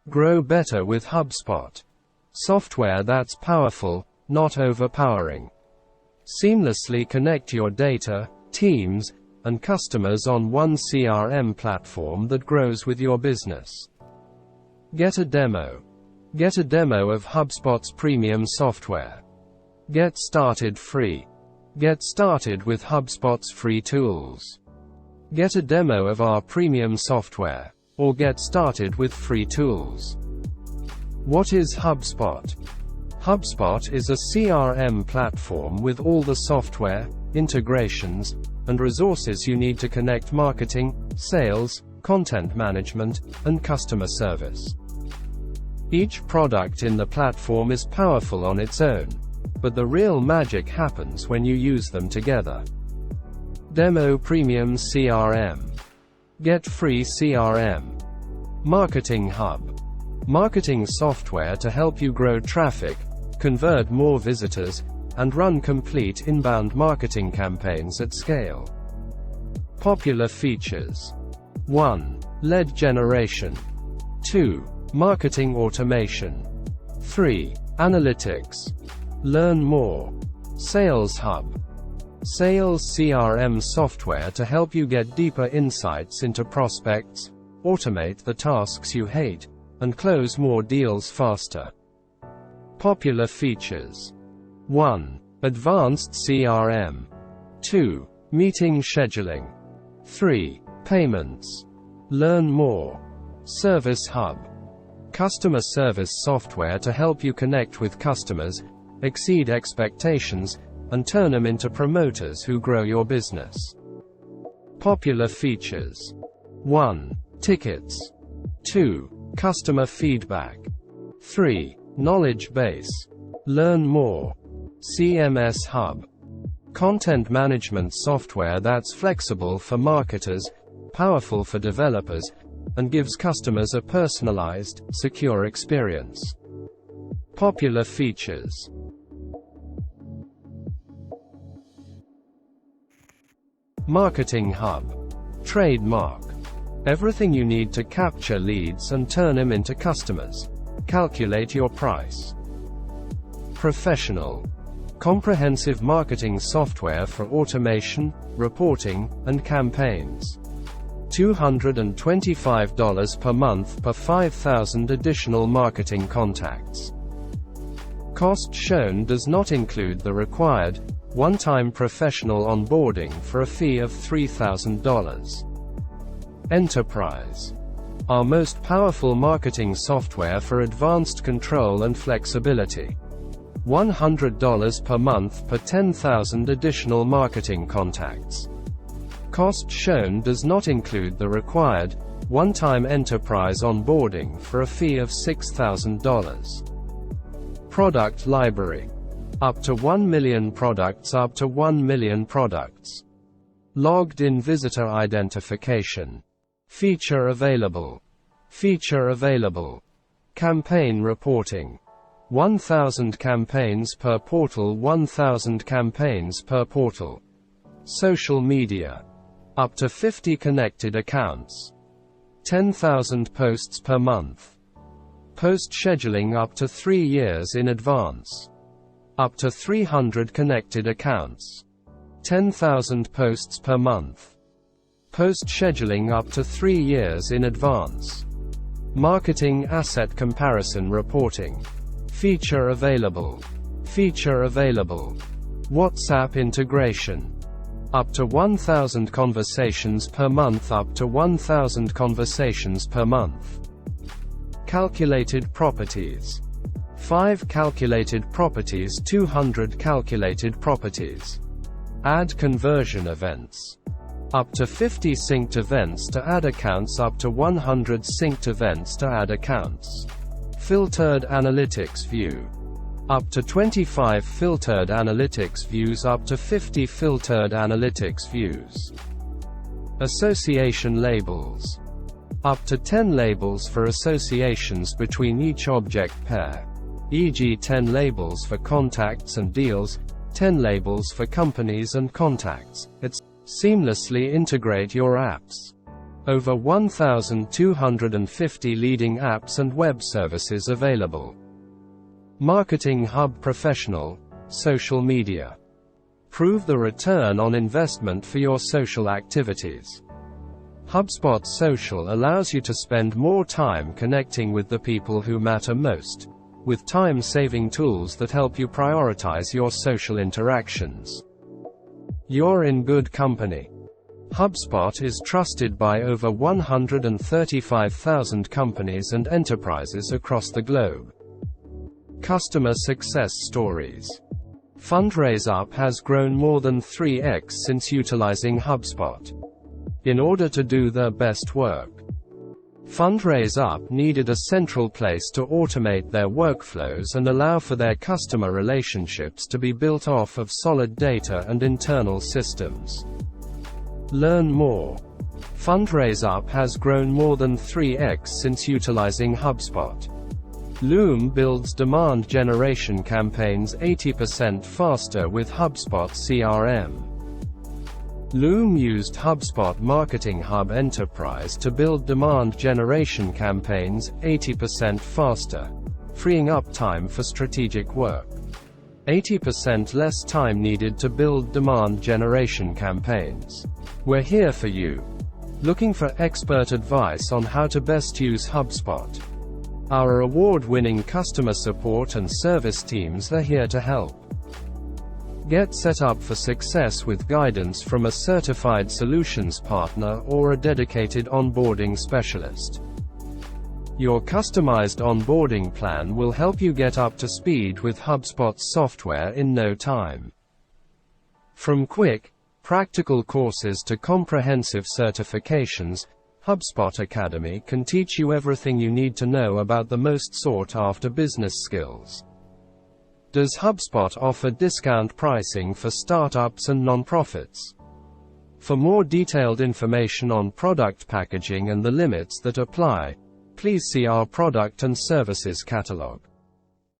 Grow better with HubSpot. Software that's powerful, not overpowering. Seamlessly connect your data, teams, and customers on one CRM platform that grows with your business. Get a demo. Get a demo of HubSpot's premium software. Get started free. Get started with HubSpot's free tools. Get a demo of our premium software, or get started with free tools. What is HubSpot? HubSpot is a CRM platform with all the software, integrations, and resources you need to connect marketing, sales, content management, and customer service. Each product in the platform is powerful on its own, but the real magic happens when you use them together. Demo Premium CRM. Get free CRM. Marketing Hub. Marketing software to help you grow traffic, convert more visitors, and run complete inbound marketing campaigns at scale. Popular features. 1. Lead generation. 2. Marketing automation. 3. Analytics. Learn more. Sales Hub. Sales CRM software to help you get deeper insights into prospects, automate the tasks you hate, and close more deals faster. Popular features. 1. Advanced CRM. 2. Meeting scheduling. 3. Payments. Learn more. Service Hub. Customer service software to help you connect with customers, exceed expectations, and turn them into promoters who grow your business. Popular features. 1. Tickets. 2. Customer feedback. 3. Knowledge base. Learn more. CMS Hub. Content management software that's flexible for marketers, powerful for developers, and gives customers a personalized, secure experience. Popular features. Marketing Hub. Trademark. Everything you need to capture leads and turn them into customers. Calculate your price. Professional. Comprehensive marketing software for automation, reporting, and campaigns. $225 per month per 5,000 additional marketing contacts. Cost shown does not include the required, one-time professional onboarding for a fee of $3,000. Enterprise. Our most powerful marketing software for advanced control and flexibility. $100 per month per 10,000 additional marketing contacts. Cost shown does not include the required, one-time enterprise onboarding for a fee of $6,000. Product library. Up to 1 million products. Up to 1 million products. Logged-in visitor identification. Feature available. Feature available. Campaign reporting. 1,000 campaigns per portal. 1,000 campaigns per portal. Social media. Up to 50 connected accounts. 10,000 posts per month. Post scheduling up to 3 years in advance. Up to 300 connected accounts. 10,000 posts per month. Post scheduling up to 3 years in advance. Marketing asset comparison reporting. Feature available. Feature available. WhatsApp integration. Up to 1,000 conversations per month. Up to 1,000 conversations per month. Calculated properties. 5 calculated properties. 200 calculated properties. Add conversion events. Up to 50 synced events to add accounts. Up to 100 synced events to add accounts. Filtered analytics view. Up to 25 filtered analytics views. Up to 50 filtered analytics views. Association labels. Up to 10 labels for associations between each object pair, e.g. 10 labels for contacts and deals, 10 labels for companies and contacts, etc. Seamlessly integrate your apps. Over 1,250 leading apps and web services available. Marketing Hub Professional, social media. Prove the return on investment for your social activities. HubSpot Social allows you to spend more time connecting with the people who matter most, with time-saving tools that help you prioritize your social interactions. You're in good company. HubSpot is trusted by over 135,000 companies and enterprises across the globe. Customer success stories. FundraiseUp has grown more than 3x since utilizing HubSpot. In order to do their best work, FundraiseUp needed a central place to automate their workflows and allow for their customer relationships to be built off of solid data and internal systems. Learn more. FundraiseUp has grown more than 3x since utilizing HubSpot. Loom builds demand generation campaigns 80% faster with HubSpot CRM. Loom used HubSpot Marketing Hub Enterprise to build demand generation campaigns 80% faster, freeing up time for strategic work. 80% less time needed to build demand generation campaigns. We're here for you. Looking for expert advice on how to best use HubSpot? Our award-winning customer support and service teams are here to help. Get set up for success with guidance from a certified solutions partner or a dedicated onboarding specialist. Your customized onboarding plan will help you get up to speed with HubSpot's software in no time. From quick, practical courses to comprehensive certifications, HubSpot Academy can teach you everything you need to know about the most sought-after business skills. Does HubSpot offer discount pricing for startups and nonprofits? For more detailed information on product packaging and the limits that apply, please see our product and services catalog.